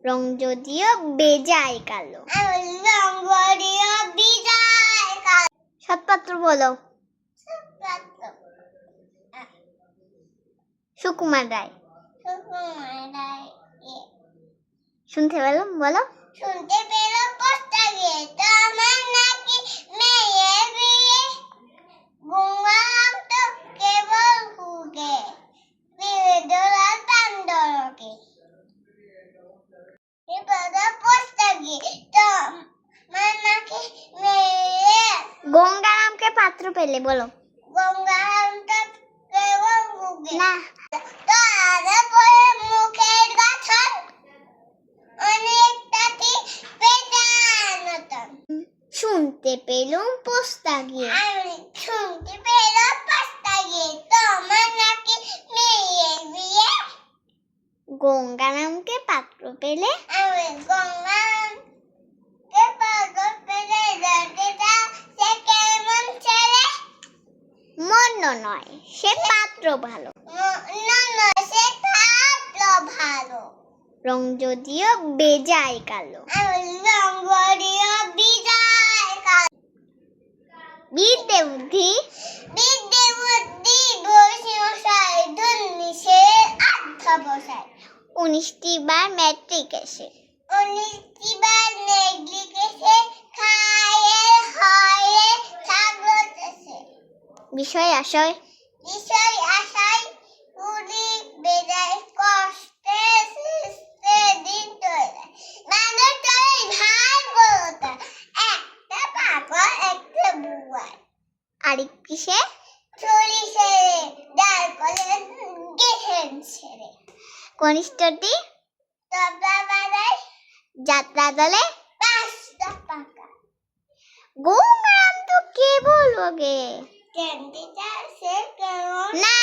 রং যদিও বেজায় কালো, সৎপাত্র বলো। সুকুমার রায়। শুনতে পেলাম, বলো। শুনতে পেলাম পোস্টা গিয়ে তোমার নাকি মেয়ের বিয়ে, গুঙ্গাম তো কেবল হুগে বিদুলাল পান্ডরকে। পোস্টা গিয়ে তোমার নাকি মেয়ের, গঙ্গারামকে পাত্র পেলে, বলো। গঙ্গাম তো কেবল হুগে না, তারে পরে মুখের গাছন অনেকটাটি পেটানোতন। শুনতে পেলুম পোস্তা গিয়ে, আমি শুনতে পেলাম পোস্টা গিয়ে তোমার নাকি মেয়ের বিয়ে, গঙ্গারামকে পাত্র পেলে। আমি গঙ্গাকে পাগল পেলে রাতেটা সে কেমন ছেলে, মন্দ নয়, সে পাত্র ভালো। না সে থাকলো ভালো, রং যদিও বেজায় কালো। আমি রঙ্গরীয় বিদায় কাল। বিদ্যে বুদ্ধি বিদ্যে বুদ্ধি বসে মশাই ধন্যিসের অধ্যবসায়, 19টি বার ম্যাট্রিক এসে, 19টি বার নেগলিক এসে খায়ে হয়ে থাকলো দেশে, বিষয় আশয় বিষয় আশায় পুরি বেজায় কষ্টে সৃষ্টে দিন তৈরি, মানে তৈরি ভাই বলতা একটা পাগল একটা বুয়ার, আরেক কিসে চুরি সেরে ডাল করে গেছেন ছেড়ে, কনিষ্ঠটি তবলা বাজায় যাত্রা দলে। পাঁচটা পাকা, গঙ্গারাম তো কেবল ভোগে। ক্যান্ডিটা সে কেমন, না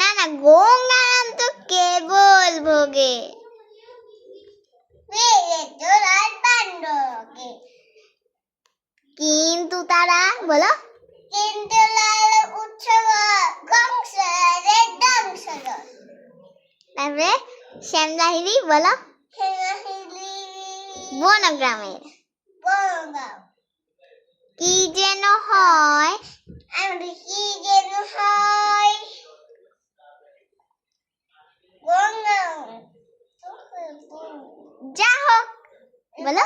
না না, গঙ্গারাম তো কেবল ভোগে। মেয়ে তোলার পাণ্ডবকে, কিন্তু তারা, বলো। কিন্তু লাল উৎসব কংসের ধ্বংসল, তারপরে শ্যামলাহিরি, বলো। হেমাহিলি বনগ্রামের বঙ্গাও, কি যেন হয়, আমি কি যেন হয় গঙ্গাও, যা হোক, বলো।